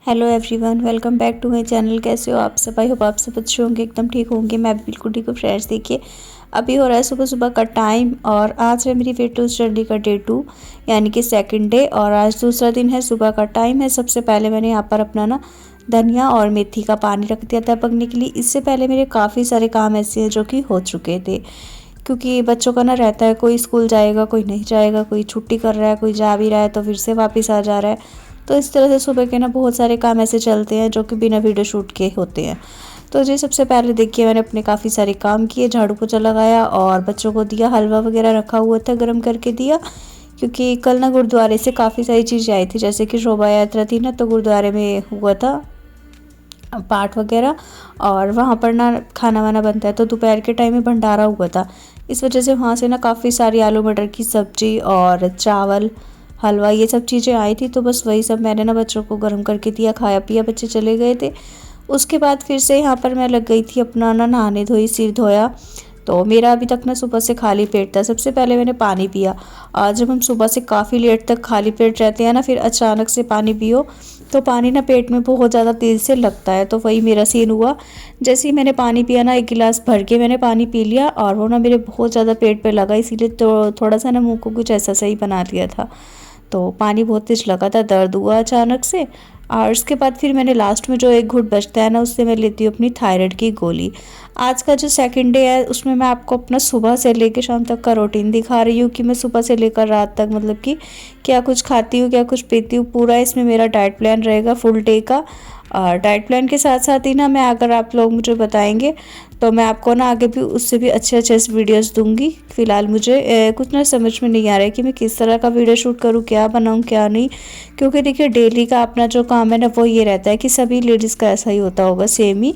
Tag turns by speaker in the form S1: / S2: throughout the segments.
S1: Hello everyone, welcome back to my channel. कैसे हो आप सब? आई होप आप सब अच्छे होंगे, एकदम ठीक होंगे। मैं भी बिल्कुल ठीक हूँ फ्रेंड्स। देखिए, अभी हो रहा है सुबह सुबह का टाइम और आज है मेरी वेट लॉस जर्नी का डे 2 यानी कि सेकंड डे। और आज दूसरा दिन है, सुबह का टाइम है। सबसे पहले मैंने यहाँ पर अपना धनिया और मेथी का पानी रख दिया था पकने के लिए। इससे पहले मेरे काफ़ी सारे काम ऐसे हैं जो कि हो चुके थे, क्योंकि बच्चों का रहता है, कोई स्कूल जाएगा, कोई नहीं जाएगा, कोई छुट्टी कर रहा है, कोई जा भी रहा है तो फिर से वापस आ जा रहा है। तो इस तरह से सुबह के बहुत सारे काम ऐसे चलते हैं जो कि बिना वीडियो शूट के होते हैं। तो जी सबसे पहले देखिए, मैंने अपने काफ़ी सारे काम किए, झाड़ू पोछा लगाया और बच्चों को दिया, हलवा वगैरह रखा हुआ था गर्म करके दिया। क्योंकि कल गुरुद्वारे से काफ़ी सारी चीज़ें आई थी, जैसे कि शोभा यात्रा थी तो गुरुद्वारे में हुआ था पाठ वगैरह, और वहाँ पर खाना वाना बनता है। तो दोपहर के टाइम में भंडारा हुआ था, इस वजह से वहाँ से काफ़ी सारी आलू मटर की सब्ज़ी और चावल, हलवा, ये सब चीज़ें आई थी। तो बस वही सब मैंने बच्चों को गर्म करके दिया, खाया पिया, बच्चे चले गए थे। उसके बाद फिर से यहाँ पर मैं लग गई थी अपना नहाने धोई, सिर धोया। तो मेरा अभी तक सुबह से खाली पेट था। सबसे पहले मैंने पानी पिया। और जब हम सुबह से काफ़ी लेट तक खाली पेट रहते हैं फिर अचानक से पानी पियो तो पानी पेट में बहुत ज़्यादा तेज़ से लगता है। तो वही मेरा सीन हुआ। जैसे ही मैंने पानी पिया एक गिलास भर के मैंने पानी पी लिया और वो मेरे बहुत ज़्यादा पेट पे लगा, इसीलिए तो थोड़ा सा मुँह को कुछ ऐसा सही बना लिया था। तो पानी बहुत तेज लगा था, दर्द हुआ अचानक से। और उसके बाद फिर मैंने लास्ट में जो एक घूंट बचता है उससे मैं लेती हूँ अपनी थायराइड की गोली। आज का जो सेकंड डे है उसमें मैं आपको अपना सुबह से लेकर शाम तक का रूटीन दिखा रही हूँ कि मैं सुबह से लेकर रात तक मतलब कि क्या कुछ खाती हूँ, क्या कुछ पीती हूँ। पूरा इसमें मेरा डाइट प्लान रहेगा फुल डे का। और डाइट प्लान के साथ साथ ही मैं, अगर आप लोग मुझे बताएंगे तो मैं आपको आगे भी उससे भी अच्छे अच्छे वीडियोस दूंगी। फ़िलहाल मुझे कुछ समझ में नहीं आ रहा है कि मैं किस तरह का वीडियो शूट करूँ, क्या बनाऊँ क्या नहीं। क्योंकि देखिए, डेली का अपना जो काम है वो ये रहता है कि सभी लेडीज़ का ऐसा ही होता होगा, सेम ही,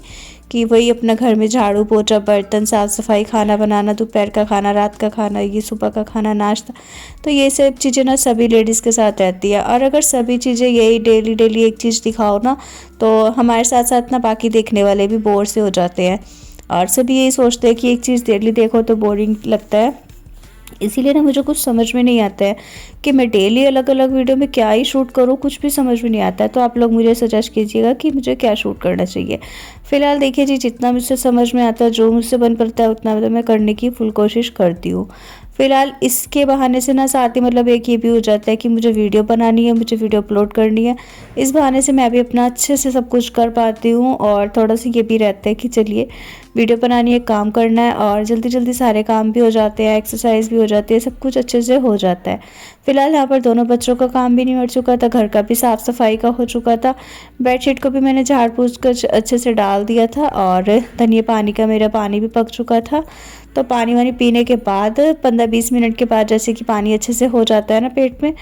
S1: कि वही अपना घर में झाड़ू पोछा, बर्तन साफ़ सफाई, खाना बनाना, दोपहर का खाना, रात का खाना, ये सुबह का खाना, नाश्ता। तो ये सब चीज़ें सभी लेडीज़ के साथ रहती है। और अगर सभी चीज़ें यही डेली डेली एक चीज़ दिखाओ तो हमारे साथ साथ बाकी देखने वाले भी बोर से हो जाते हैं। और सभी यही सोचते हैं कि एक चीज़ डेली देखो तो बोरिंग लगता है। इसीलिए मुझे कुछ समझ में नहीं आता है कि मैं डेली अलग अलग वीडियो में क्या ही शूट करूँ, कुछ भी समझ में नहीं आता है। तो आप लोग मुझे सजेस्ट कीजिएगा कि मुझे क्या शूट करना चाहिए। फ़िलहाल देखिए जी, जितना मुझसे समझ में आता है, जो मुझसे बन पड़ता है उतना मैं करने की फुल कोशिश करती हूँ। फ़िलहाल इसके बहाने से साथ ही एक ये भी हो जाता है कि मुझे वीडियो बनानी है, मुझे वीडियो अपलोड करनी है। इस बहाने से मैं भी अपना अच्छे से सब कुछ कर पाती हूँ। और थोड़ा सा ये भी रहता है कि चलिए वीडियो बनानी है, काम करना है, और जल्दी जल्दी सारे काम भी हो जाते हैं, एक्सरसाइज भी हो जाती है, सब कुछ अच्छे से हो जाता है। फ़िलहाल यहाँ पर दोनों बच्चों का काम भी निपट चुका था, घर का भी साफ़ सफाई का हो चुका था, बेडशीट को भी मैंने झाड़ पोंछ कर अच्छे से डाल दिया था, और धनिया पानी का मेरा पानी भी पक चुका था। तो पानी वानी पीने के बाद 15-20 मिनट के बाद जैसे कि पानी अच्छे से हो जाता है पेट में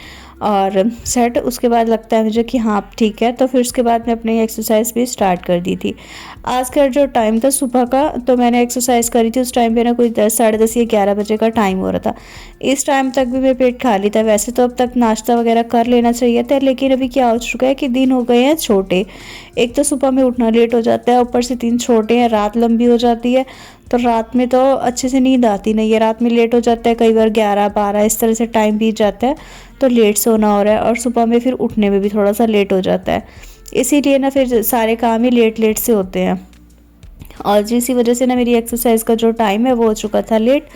S1: और सेट, उसके बाद लगता है मुझे कि हाँ ठीक है। तो फिर उसके बाद मैं अपनी एक्सरसाइज भी स्टार्ट कर दी थी। आज का जो टाइम था सुबह का, तो मैंने एक्सरसाइज करी थी उस टाइम पे कोई 10, साढ़े 10 या 11 बजे का टाइम हो रहा था। इस टाइम तक भी मेरा पेट खाली था। वैसे तो अब तक नाश्ता वगैरह कर लेना चाहिए था, लेकिन अभी क्या हो चुका है कि दिन हो गए हैं छोटे। एक तो सुबह में उठना लेट हो जाता है, ऊपर से दिन छोटे हैं, रात लंबी हो जाती है। तो रात में तो अच्छे से नींद आती नहीं है, रात में लेट हो जाता है, कई बार 11-12 इस तरह से टाइम बीत जाता है। तो लेट सोना हो रहा है और सुबह में फिर उठने में भी थोड़ा सा लेट हो जाता है। इसीलिए फिर सारे काम ही लेट लेट से होते हैं। और जिसी वजह से मेरी एक्सरसाइज का जो टाइम है वो हो चुका था लेट।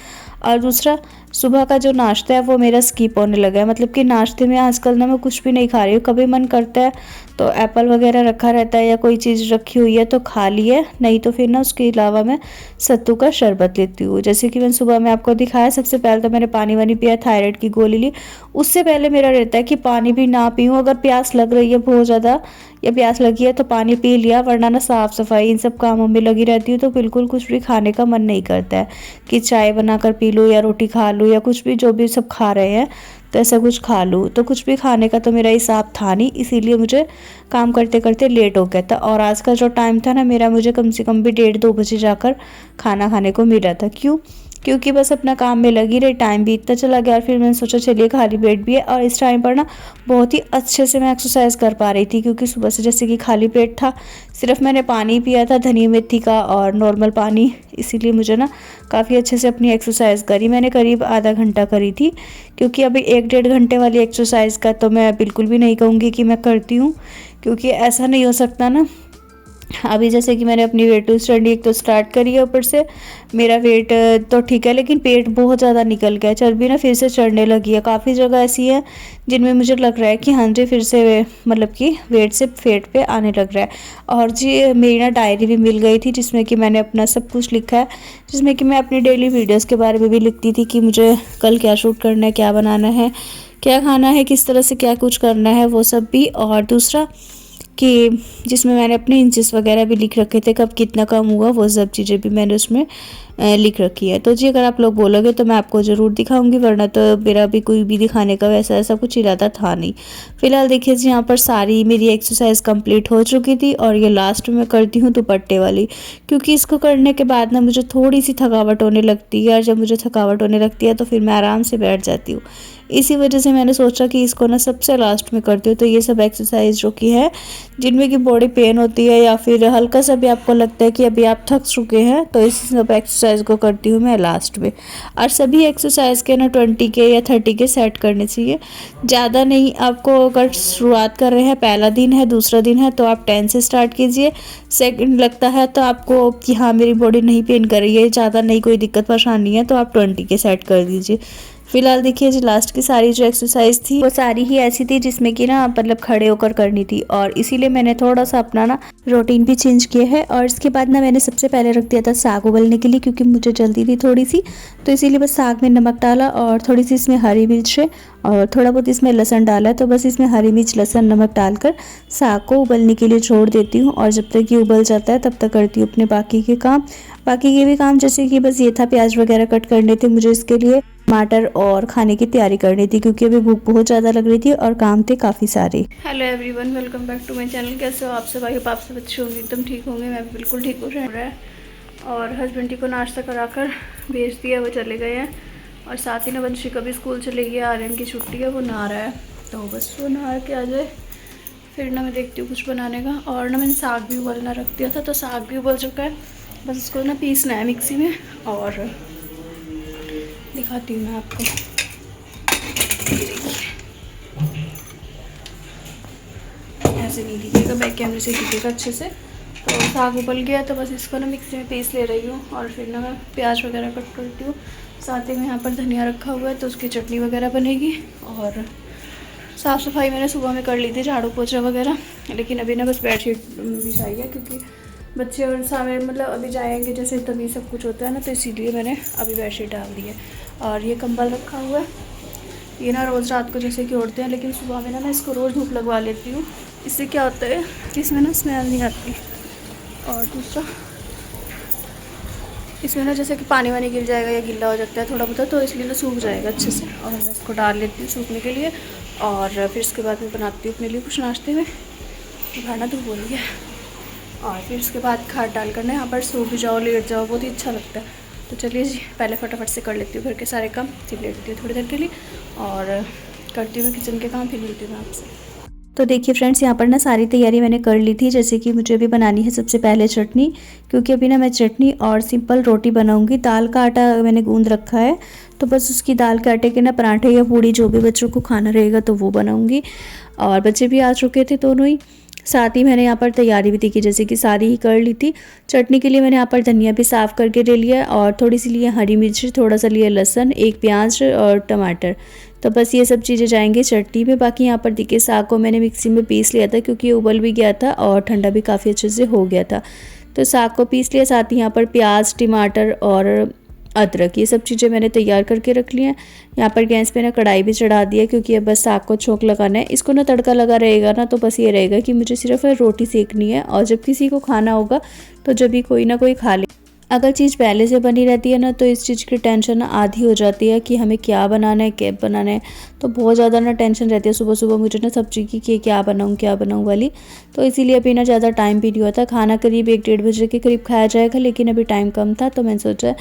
S1: और दूसरा, सुबह का जो नाश्ता है वो मेरा स्किप होने लगा है। मतलब कि नाश्ते में आजकल मैं कुछ भी नहीं खा रही हूँ। कभी मन करता है तो एप्पल वगैरह रखा रहता है या कोई चीज़ रखी हुई है तो खा ली है, नहीं तो फिर उसके अलावा मैं सत्तू का शरबत लेती हूँ। जैसे कि मैंने सुबह में आपको दिखाया, सबसे पहले तो मैंने पानी वानी पिया, थायराइड की गोली ली। उससे पहले मेरा रहता है कि पानी भी ना पीऊँ, अगर प्यास लग रही है बहुत ज़्यादा या प्यास लगी है तो पानी पी लिया, वरना साफ़ सफाई इन सब कामों में लगी रहती हूँ तो बिल्कुल कुछ भी खाने का मन नहीं करता है कि चाय बनाकर पी लूँ या रोटी खा लूँ या कुछ भी, जो भी सब खा रहे हैं तो ऐसा कुछ खा लूँ। तो कुछ भी खाने का तो मेरा हिसाब था नहीं, इसीलिए मुझे काम करते करते लेट हो गया था। और आज का जो टाइम था मेरा, मुझे कम से कम भी 1:30-2 बजे जाकर खाना खाने को मिला था। क्यों? क्योंकि बस अपना काम में लगी रही, टाइम बीतता चला गया। और फिर मैंने सोचा चलिए खाली पेट भी है, और इस टाइम पर ना बहुत ही अच्छे से मैं एक्सरसाइज कर पा रही थी, क्योंकि सुबह से जैसे कि खाली पेट था, सिर्फ मैंने पानी पिया था धनिया मेथी का और नॉर्मल पानी, इसीलिए मुझे ना काफ़ी अच्छे से अपनी एक्सरसाइज करी। मैंने करीब आधा घंटा करी थी, क्योंकि अभी 1-1.5 घंटे वाली एक्सरसाइज का तो मैं बिल्कुल भी नहीं कहूँगी कि मैं करती हूँ, क्योंकि ऐसा नहीं हो सकता ना। अभी जैसे कि मैंने अपनी वेट लूज जर्नी एक तो स्टार्ट करी है, ऊपर से मेरा वेट तो ठीक है, लेकिन पेट बहुत ज़्यादा निकल गया है, चर्बी ना फिर से चढ़ने लगी है। काफ़ी जगह ऐसी है जिनमें मुझे लग रहा है कि हाँ जी फिर से मतलब कि वेट से फेट पे आने लग रहा है। और जी मेरी ना डायरी भी मिल गई थी, जिसमें कि मैंने अपना सब कुछ लिखा है, जिसमें कि मैं अपनी डेली वीडियोज़ के बारे में भी लिखती थी कि मुझे कल क्या शूट करना है, क्या बनाना है, क्या खाना है, किस तरह से क्या कुछ करना है, वो सब भी। और दूसरा कि जिसमें मैंने अपने इंचेस वगैरह भी लिख रखे थे, कब कितना कम हुआ, वो सब चीज़ें भी मैंने उसमें लिख रखी है। तो जी अगर आप लोग बोलोगे तो मैं आपको ज़रूर दिखाऊंगी, वरना तो मेरा भी कोई भी दिखाने का वैसा ऐसा कुछ इरादा था नहीं। फिलहाल देखिए जी, यहाँ पर सारी मेरी एक्सरसाइज कंप्लीट हो चुकी थी, और ये लास्ट में करती हूँ दुपट्टे वाली, क्योंकि इसको करने के बाद ना मुझे थोड़ी सी थकावट होने लगती है, और जब मुझे थकावट होने लगती है तो फिर मैं आराम से बैठ जाती हूँ। इसी वजह से मैंने सोचा कि इसको ना सबसे लास्ट में करती हूँ। तो ये सब एक्सरसाइज जो कि है, जिनमें कि बॉडी पेन होती है या फिर हल्का सा भी आपको लगता है कि अभी आप थक चुके हैं, तो इस सब एक्सरसाइज को करती हूँ मैं लास्ट में। और सभी एक्सरसाइज के ना 20 के या 30 के सेट करने चाहिए, ज़्यादा नहीं। आपको अगर शुरुआत कर रहे हैं, पहला दिन है, दूसरा दिन है, तो आप 10 से स्टार्ट कीजिए। सेकंड लगता है तो आपको कि हाँ मेरी बॉडी नहीं पेन कर रही है, ज़्यादा नहीं कोई दिक्कत परेशानी है, तो आप 20 के सेट कर दीजिए। फिलहाल देखिए जी, लास्ट की सारी जो एक्सरसाइज थी वो सारी ही ऐसी थी जिसमें कि ना मतलब खड़े होकर करनी थी, और इसीलिए मैंने थोड़ा सा अपना ना रूटीन भी चेंज किया है। और इसके बाद ना मैंने सबसे पहले रख दिया था साग उबलने के लिए, क्योंकि मुझे जल्दी थी थोड़ी सी, तो इसीलिए बस साग में नमक डाला और थोड़ी सी इसमें हरी मिर्च है और थोड़ा बहुत इसमें लहसुन डाला है। तो बस इसमें हरी मिर्च, लहसुन, नमक डालकर साग को उबलने के लिए छोड़ देती हूँ, और जब तक ये उबल जाता है तब तक करती हूँ अपने बाकी के काम। बाकी के भी काम जैसे कि बस ये था, प्याज वगैरह कट करने थे मुझे, इसके लिए टमाटर, और खाने की तैयारी करनी थी, क्योंकि अभी भूख बहुत ज़्यादा लग रही थी और काम थे काफ़ी सारे। Hello everyone, welcome back to my channel. कैसे हो आप सब? आई होप आप सब अच्छे होंगे, एकदम ठीक होंगे। मैं बिल्कुल ठीक हो रहा है। और हस्बैंड जी को नाश्ता कराकर भेज दिया, वो चले गए हैं। और साथ ही ना बंशी का भी स्कूल चले गया, आर्यन की छुट्टी है, वो नहा रहा है, तो बस वो नहा के आ जाए फिर ना मैं देखती हूँ कुछ बनाने का। और ना मैंने साग भी उबलना रख दिया था, तो साग भी उबल चुका है, बस इसको ना पीसना है मिक्सी में। और दिखाती हूँ मैं आपको, ऐसे नहीं दिखेगा, बैक कैमरे से दिखेगा अच्छे से। तो साग उबल गया, तो बस इसको ना मिक्सी में पीस ले रही हूँ, और फिर ना मैं प्याज वगैरह कट करती हूँ। साथ ही में यहाँ पर धनिया रखा हुआ है, तो उसकी चटनी वगैरह बनेगी। और साफ़ सफाई मैंने सुबह में कर ली थी, झाड़ू पोछा वगैरह, लेकिन अभी ना बस बेडशीट बिछाई है, क्योंकि बच्चे और सामने मतलब अभी जाएंगे जैसे तभी सब कुछ होता है ना, तो इसीलिए मैंने अभी बेडशीट डाल दी है। और ये कंबल रखा हुआ है, ये ना रोज़ रात को जैसे कि ओढ़ते हैं, लेकिन सुबह में ना मैं इसको रोज़ धूप लगवा लेती हूँ। इससे क्या होता है कि इसमें ना स्मेल नहीं आती, और दूसरा इसमें ना जैसे कि पानी वानी गिर जाएगा या गिल्ला हो जाता है थोड़ा बहुत, तो इसलिए ना सूख जाएगा अच्छे से। और मैं इसको डाल लेती हूँ सूखने के लिए, और फिर इसके बाद मैं बनाती हूँ अपने लिए कुछ नाश्ते में। खाना तो बोल गया, और फिर उसके बाद खाद डाल कर ना यहाँ पर सो भी जाओ, लेट जाओ, बहुत ही अच्छा लगता है। तो चलिए जी, पहले फटाफट से कर लेती हूँ घर के सारे काम, फिर लेटती हूँ थोड़ी देर के लिए और करती हूँ किचन के काम, फिर मिलती हूँ आपसे। तो देखिए फ्रेंड्स, यहाँ पर ना सारी तैयारी मैंने कर ली थी। जैसे कि मुझे अभी बनानी है सबसे पहले चटनी, क्योंकि अभी ना मैं चटनी और सिंपल रोटी बनाऊंगी। दाल का आटा मैंने गूंद रखा है, तो बस उसकी दाल के आटे के ना पराठे या पूड़ी जो भी बच्चों को खाना रहेगा तो वो बनाऊंगी। और बच्चे भी आ चुके थे दोनों ही, साथ ही मैंने यहाँ पर तैयारी भी देखी, जैसे कि सारी ही कर ली थी। चटनी के लिए मैंने यहाँ पर धनिया भी साफ़ करके ले लिया, और थोड़ी सी लिए हरी मिर्च, थोड़ा सा लिया लहसुन, एक प्याज और टमाटर। तो बस ये सब चीज़ें जाएंगे चटनी में। बाकी यहाँ पर देखिए साग को मैंने मिक्सी में पीस लिया था, क्योंकि ये उबल भी गया था और ठंडा भी काफ़ी अच्छे से हो गया था। तो साग को पीस लिया, साथ ही यहाँ पर प्याज, टमाटर और अदरक, ये सब चीज़ें मैंने तैयार करके रख ली हैं। यहाँ पर गैस पे ना कढ़ाई भी चढ़ा दिया, क्योंकि अब बस साग को छोंक लगाना है। इसको ना तड़का लगा रहेगा ना, तो बस ये रहेगा कि मुझे सिर्फ रोटी सेकनी है, और जब किसी को खाना होगा तो जब भी कोई ना कोई खा ले। अगर चीज़ पहले से बनी रहती है ना, तो इस चीज़ की टेंशन ना आधी हो जाती है कि हमें क्या बनाना है, कैब बनाना है। तो बहुत ज़्यादा ना टेंशन रहती है सुबह सुबह मुझे ना सब्जी की कि क्या बनाऊँ वाली। तो इसीलिए अभी ना ज़्यादा टाइम भी नहीं हुआ था। खाना करीब 1-1:30 बजे के करीब खाया जाएगा, लेकिन अभी टाइम कम था, तो मैंने सोचा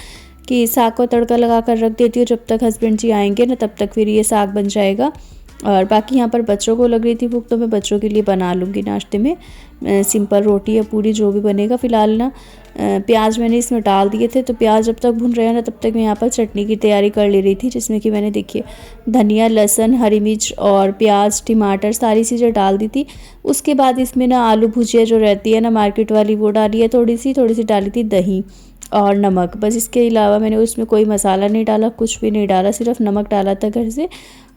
S1: कि साग को तड़का लगा कर रख देती हूँ, जब तक हस्बैंड जी आएंगे ना तब तक फिर ये साग बन जाएगा। और बाकी यहाँ पर बच्चों को लग रही थी भूख, तो मैं बच्चों के लिए बना लूँगी नाश्ते में सिंपल रोटी या पूरी जो भी बनेगा। फ़िलहाल ना प्याज मैंने इसमें डाल दिए थे, तो प्याज जब तक भुन रहे हैं ना तब तक मैं यहाँ पर चटनी की तैयारी कर ले रही थी, जिसमें कि मैंने देखिए धनिया, लहसुन, हरी मिर्च और प्याज, टमाटर सारी चीज़ें डाल दी थी। उसके बाद इसमें ना आलू भुजिया जो रहती है ना मार्केट वाली वो डाली है, थोड़ी सी डाली थी दही और नमक, बस इसके अलावा मैंने उसमें कोई मसाला नहीं डाला, कुछ भी नहीं डाला, सिर्फ नमक डाला था घर से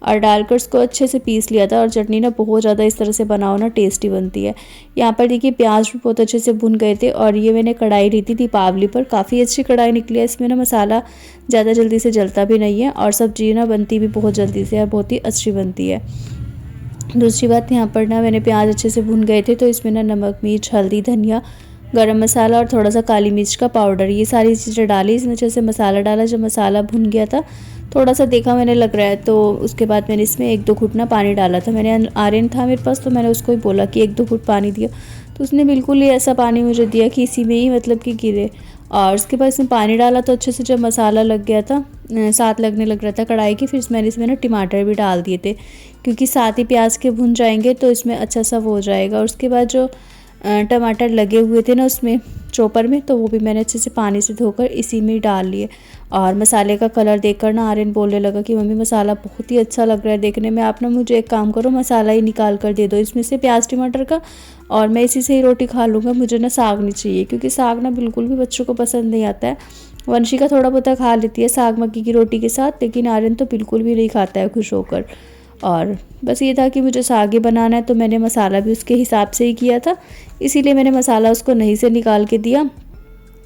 S1: और डालकर उसको अच्छे से पीस लिया था। और चटनी ना बहुत ज़्यादा इस तरह से बनाओ ना टेस्टी बनती है। यहाँ पर देखिए प्याज भी बहुत अच्छे से भुन गए थे और ये मैंने कढ़ाई ली थी दीपावली पर, काफ़ी अच्छी कढ़ाई निकली है। इसमें ना मसाला ज़्यादा जल्दी से जलता भी नहीं है और सब्जी ना बनती भी बहुत जल्दी से है, बहुत ही अच्छी बनती है। दूसरी बात, यहाँ पर ना मैंने प्याज अच्छे से भुन गए थे तो इसमें ना नमक, मिर्च, हल्दी, धनिया, गरम मसाला और थोड़ा सा काली मिर्च का पाउडर, ये सारी चीज़ें डाली। इसमें अच्छे से मसाला डाला। जब मसाला भुन गया था, थोड़ा सा देखा मैंने लग रहा है, तो उसके बाद मैंने इसमें 1-2 घुट ना पानी डाला था। मैंने आर्यन था मेरे पास, तो मैंने उसको ही बोला कि 1-2 घुट पानी दिया, तो उसने बिल्कुल ही ऐसा पानी मुझे दिया कि इसी में ही मतलब कि गिरे। और उसके बाद इसमें पानी डाला तो अच्छे से जब मसाला लग गया था, साथ लगने लग रहा था कढ़ाई की, फिर मैंने इसमें ना टमाटर भी डाल दिए थे, क्योंकि साथ ही प्याज के भुन जाएंगे तो इसमें अच्छा सा वो हो जाएगा। और उसके बाद जो टमाटर लगे हुए थे ना उसमें चॉपर में, तो वो भी मैंने अच्छे से पानी से धोकर इसी में ही डाल लिए। और मसाले का कलर देखकर ना आर्यन बोलने लगा कि मम्मी मसाला बहुत ही अच्छा लग रहा है देखने में, आप ना मुझे एक काम करो, मसाला ही निकाल कर दे दो इसमें से प्याज टमाटर का, और मैं इसी से ही रोटी खा लूँगा, मुझे ना साग नहीं चाहिए, क्योंकि साग ना बिल्कुल भी बच्चों को पसंद नहीं आता है। वंशिका थोड़ा बहुत खा लेती है साग मक्की की रोटी के साथ, लेकिन आर्यन तो बिल्कुल भी नहीं खाता है खुश होकर। और बस ये था कि मुझे साग ही बनाना है, तो मैंने मसाला भी उसके हिसाब से ही किया था, इसीलिए मैंने मसाला उसको नहीं से निकाल के दिया।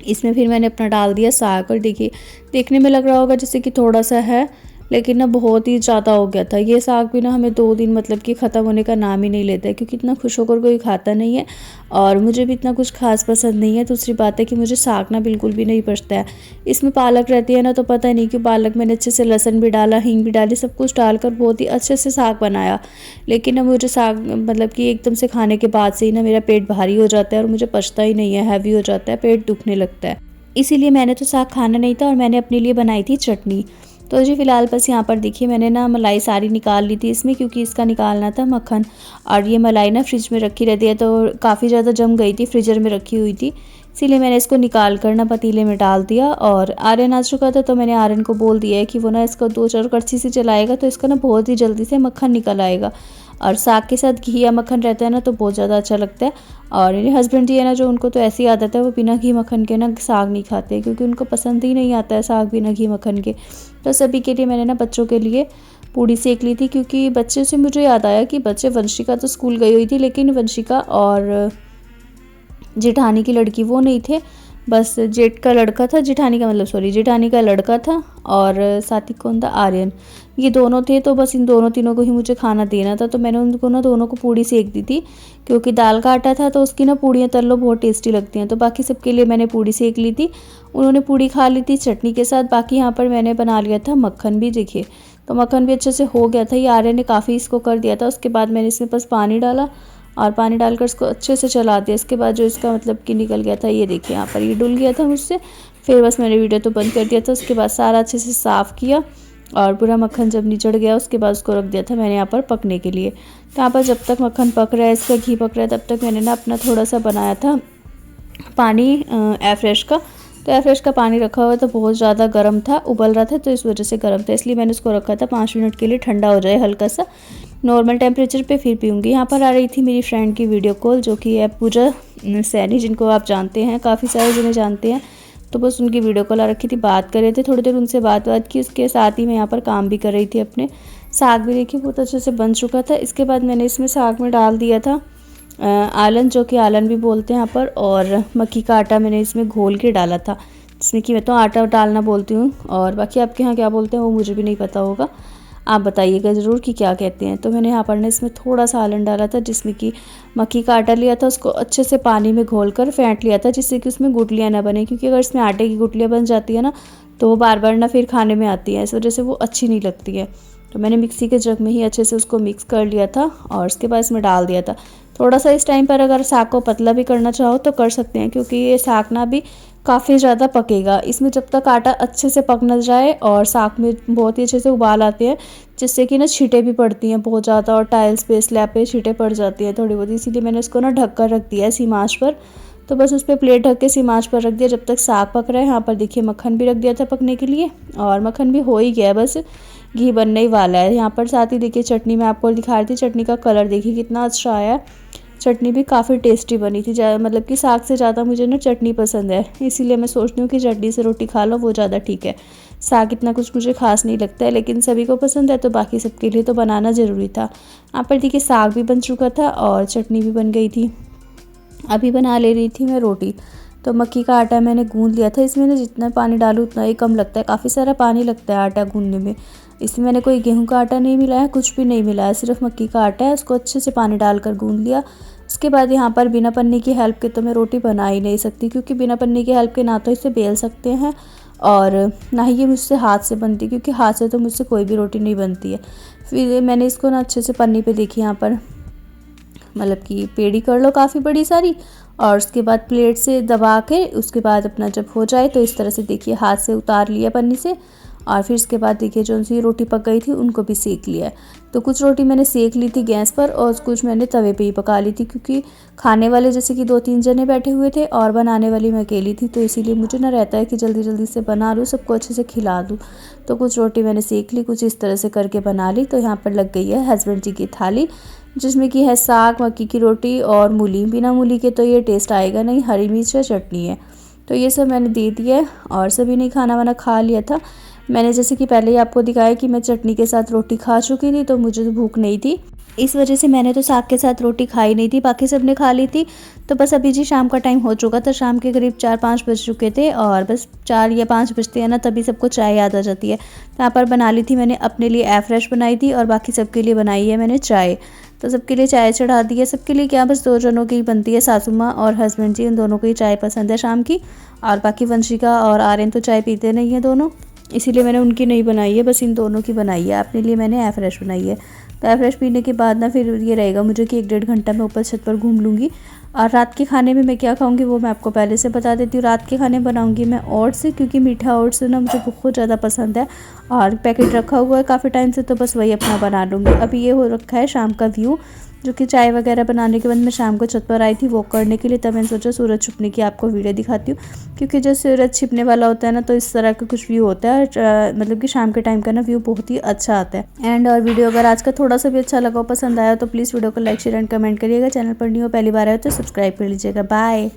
S1: इसमें फिर मैंने अपना डाल दिया साग, और देखिए देखने में लग रहा होगा जैसे कि थोड़ा सा है, लेकिन ना बहुत ही ज़्यादा हो गया था। ये साग भी ना हमें 2 दिन मतलब कि ख़त्म होने का नाम ही नहीं लेता है, क्योंकि इतना खुश होकर कोई खाता नहीं है और मुझे भी इतना कुछ खास पसंद नहीं है। दूसरी बात है कि मुझे साग ना बिल्कुल भी नहीं पचता है। इसमें पालक रहती है ना, तो पता नहीं क्यों पालक मैंने अच्छे से लहसुन भी डाला, हींग भी डाली, सब कुछ डालकर बहुत ही अच्छे से साग बनाया, लेकिन ना मुझे साग मतलब कि एकदम से खाने के बाद से ही ना मेरा पेट भारी हो जाता है और मुझे पचता ही नहीं है, हैवी हो जाता है, पेट दुखने लगता है। इसीलिए मैंने तो साग खाना नहीं था और मैंने अपने लिए बनाई थी चटनी। तो जी फ़िलहाल बस यहाँ पर देखिए मैंने ना मलाई सारी निकाल ली थी इसमें, क्योंकि इसका निकालना था मक्खन, और ये मलाई ना फ्रिज में रखी रहती है तो काफ़ी ज़्यादा जम गई थी, फ्रीजर में रखी हुई थी, इसीलिए मैंने इसको निकाल कर ना पतीले में डाल दिया। और आर्यन आ चुका था, तो मैंने आर्यन को बोल दिया है कि वो ना इसको 2-4 कड़छी से चलाएगा, तो इसका ना बहुत ही जल्दी से मक्खन निकल आएगा। और साग के साथ घी या मक्खन रहता है ना तो बहुत ज़्यादा अच्छा लगता है। और मेरे हस्बैंड जी है ना, जो उनको तो ऐसी आदत है, वो बिना घी मक्खन के ना साग नहीं खाते, क्योंकि उनको पसंद ही नहीं आता है साग बिना घी मक्खन के। तो सभी के लिए मैंने ना बच्चों के लिए पूड़ी सेक ली थी, क्योंकि बच्चे से मुझे याद आया कि बच्चे, वंशिका तो स्कूल गई हुई थी, लेकिन वंशिका और जेठानी की लड़की वो नहीं थे, बस जेठ का लड़का था, जेठानी का मतलब सॉरी जेठानी का लड़का था, और साथ ही कौन था, आर्यन, ये दोनों थे। तो बस इन दोनों तीनों को ही मुझे खाना देना था, तो मैंने उनको ना दोनों को पूड़ी सेक दी थी, क्योंकि दाल का आटा था तो उसकी ना पूड़ियाँ तल लो बहुत टेस्टी लगती हैं। तो बाकी सबके लिए मैंने पूड़ी सेक ली थी, उन्होंने पूड़ी खा ली थी चटनी के साथ। बाकी यहाँ पर मैंने बना लिया था मक्खन भी, देखिए तो मक्खन भी अच्छे से हो गया था, ये आर्यन ने काफ़ी इसको कर दिया था। उसके बाद मैंने इसमें बस पानी डाला और पानी डालकर इसको अच्छे से चला दिया। इसके बाद जो इसका मतलब कि निकल गया था, ये देखिए यहाँ पर ये डुल गया था मुझसे, फिर बस मैंने वीडियो तो बंद कर दिया था। उसके बाद सारा अच्छे से साफ़ किया और पूरा मक्खन जब निचड़ गया उसके बाद उसको रख दिया था मैंने यहाँ पर पकने के लिए। तो यहाँ पर जब तक मक्खन पक रहा है, इसका घी पक रहा है, तब तक मैंने ना अपना थोड़ा सा बनाया था पानी एयरफ्रेश का। तो एयरफ्रेश का पानी रखा हुआ तो बहुत ज़्यादा गर्म था, उबल रहा था, तो इस वजह से गर्म था, इसलिए मैंने उसको रखा था 5 मिनट के लिए, ठंडा हो जाए हल्का सा नॉर्मल टेम्परेचर पे, फिर पीऊँगी। यहाँ पर आ रही थी मेरी फ्रेंड की वीडियो कॉल, जो कि है पूजा सैनी, जिनको आप जानते हैं, काफ़ी सारे जिन्हें जानते हैं। तो बस उनकी वीडियो कॉल आ रखी थी, बात कर रहे थे, थोड़ी देर उनसे बात की, उसके साथ ही मैं यहाँ पर काम भी कर रही थी अपने। साग भी देखिए बहुत अच्छे से बन चुका था। इसके बाद मैंने इसमें साग में डाल दिया था आलन, जो कि आलन भी बोलते हैं यहाँ पर, और मक्की का आटा मैंने इसमें घोल के डाला था, जिसमें कि मैं तो आटा डालना बोलती हूँ, और बाकी आपके यहाँ क्या बोलते हैं वो मुझे भी नहीं पता होगा, आप बताइएगा ज़रूर कि क्या कहते हैं। तो मैंने यहाँ पर ना इसमें थोड़ा सा आलन डाला था, जिसमें कि मक्की का आटा लिया था, उसको अच्छे से पानी में घोल कर फेंट लिया था, जिससे कि उसमें गुठलियाँ ना बने, क्योंकि अगर इसमें आटे की गुठलियाँ बन जाती है ना तो वो बार बार ना फिर खाने में आती है, इस वजह से वो अच्छी नहीं लगती है। तो मैंने मिक्सी के जग में ही अच्छे से उसको मिक्स कर लिया था और उसके बाद इसमें डाल दिया था। थोड़ा सा इस टाइम पर अगर साग को पतला भी करना चाहो तो कर सकते हैं, क्योंकि ये साग ना भी काफ़ी ज़्यादा पकेगा। इसमें जब तक आटा अच्छे से पक न जाए और साग में बहुत ही अच्छे से उबाल आते हैं, जिससे कि ना छींटे भी पड़ती हैं बहुत ज़्यादा, और टाइल्स पे स्लैब पे छींटे पड़ जाती हैं थोड़ी बहुत, इसीलिए मैंने इसको ना ढक कर रख दिया है सीम आंच पर। तो बस उस पर प्लेट ढक के सीम आंच पर रख दिया जब तक साग पक रहा है। यहाँ पर देखिए मक्खन भी रख दिया था पकने के लिए, और मक्खन भी हो ही गया, बस घी बनने ही वाला है। यहाँ पर साथ ही देखिए चटनी मैं आपको दिखा रही थी, चटनी का कलर देखिए कितना अच्छा आया है। चटनी भी काफ़ी टेस्टी बनी थी, मतलब कि साग से ज़्यादा मुझे ना चटनी पसंद है, इसीलिए मैं सोचती हूँ कि चटनी से रोटी खा लो वो ज़्यादा ठीक है। साग इतना कुछ मुझे खास नहीं लगता है, लेकिन सभी को पसंद है तो बाकी सबके लिए तो बनाना ज़रूरी था। यहाँ पर देखिए साग भी बन चुका था और चटनी भी बन गई थी। अभी बना ले रही थी मैं रोटी। तो मक्की का आटा मैंने गूँध लिया था। इसमें ना जितना पानी डालूँ उतना ही कम लगता है, काफ़ी सारा पानी लगता है आटा गूँधने में। इसमें मैंने कोई गेहूं का आटा नहीं मिलाया, कुछ भी नहीं मिलाया, सिर्फ मक्की का आटा है। उसको अच्छे से पानी डालकर गूँध लिया। उसके बाद यहाँ पर बिना पन्नी की हेल्प के तो मैं रोटी बना ही नहीं सकती, क्योंकि बिना पन्नी की हेल्प के ना तो इसे बेल सकते हैं और ना ही ये मुझसे हाथ से बनती, क्योंकि हाथ से तो मुझसे कोई भी रोटी नहीं बनती है। फिर मैंने इसको ना अच्छे से पन्नी पे देखी, यहाँ पर मतलब कि पेड़ी कर लो काफ़ी बड़ी सारी, और उसके बाद प्लेट से दबा के उसके बाद अपना जब हो जाए तो इस तरह से देखिए हाथ से उतार लिया पन्नी से। और फिर इसके बाद देखिए जो सी रोटी पक गई थी उनको भी सेक लिया। तो कुछ रोटी मैंने सेक ली थी गैस पर और कुछ मैंने तवे पे ही पका ली थी, क्योंकि खाने वाले जैसे कि 2-3 जने बैठे हुए थे और बनाने वाली मैं अकेली थी, तो इसीलिए मुझे ना रहता है कि जल्दी जल्दी से बना लूँ, सबको अच्छे से खिला दूँ। तो कुछ रोटी मैंने सेक ली, कुछ इस तरह से करके बना ली। तो यहाँ पर लग गई है हस्बैंड जी की थाली, जिसमें कि है साग, मक्की की रोटी और मूली। बिना मूली के तो ये टेस्ट आएगा नहीं, हरी मिर्च है, चटनी है। तो ये सब मैंने दे दिया है और सभी ने खाना वाना खा लिया था। मैंने जैसे कि पहले ही आपको दिखाया कि मैं चटनी के साथ रोटी खा चुकी थी, तो मुझे तो भूख नहीं थी, इस वजह से मैंने तो साग के साथ रोटी खाई नहीं थी, बाकी सब ने खा ली थी। तो बस अभी जी शाम का टाइम हो चुका था, शाम के करीब 4-5 बज चुके थे, और बस 4 या 5 बजते हैं ना तभी सबको चाय याद आ जाती है। तो यहाँ पर बना ली थी मैंने अपने लिए एफ्रेश बनाई थी, और बाकी सबके लिए बनाई है मैंने चाय। तो सबके लिए चाय चढ़ा दी है। सबके लिए क्या, बस 2 जनों की बनती है, सासू माँ और हस्बैंड जी, उन दोनों को ही चाय पसंद है शाम की। और बाकी वंशिका और आर्यन तो चाय पीते नहीं हैं दोनों, इसीलिए मैंने उनकी नहीं बनाई है, बस इन दोनों की बनाई है। अपने लिए मैंने एफ्रेश बनाई है। तो एफ्रेश पीने के बाद ना फिर ये रहेगा मुझे कि 1-1.5 घंटा मैं ऊपर छत पर घूम लूँगी। और रात के खाने में मैं क्या खाऊंगी वो मैं आपको पहले से बता देती हूँ। रात के खाने बनाऊंगी मैं ओट्स, क्योंकि मीठा ओट्स ना मुझे बहुत ज़्यादा पसंद है, और पैकेट रखा हुआ है काफ़ी टाइम से, तो बस वही अपना बना लूँगी। अभी ये हो रखा है शाम का व्यू, जो कि चाय वगैरह बनाने के बाद मैं शाम को छत पर आई थी वॉक करने के लिए। तब मैंने सोचा सूरज छुपने की आपको वीडियो दिखाती हूँ, क्योंकि जब सूरज छिपने वाला होता है ना तो इस तरह का कुछ व्यू होता है, मतलब कि शाम के टाइम का ना व्यू बहुत ही अच्छा आता है। एंड और वीडियो अगर आज का थोड़ा सा भी अच्छा लगा, पसंद आया, तो प्लीज़ वीडियो को लाइक शेयर एंड कमेंट करिएगा। चैनल पर न्यू हो, पहली बार आए तो सब्सक्राइब कर लीजिएगा। बाय।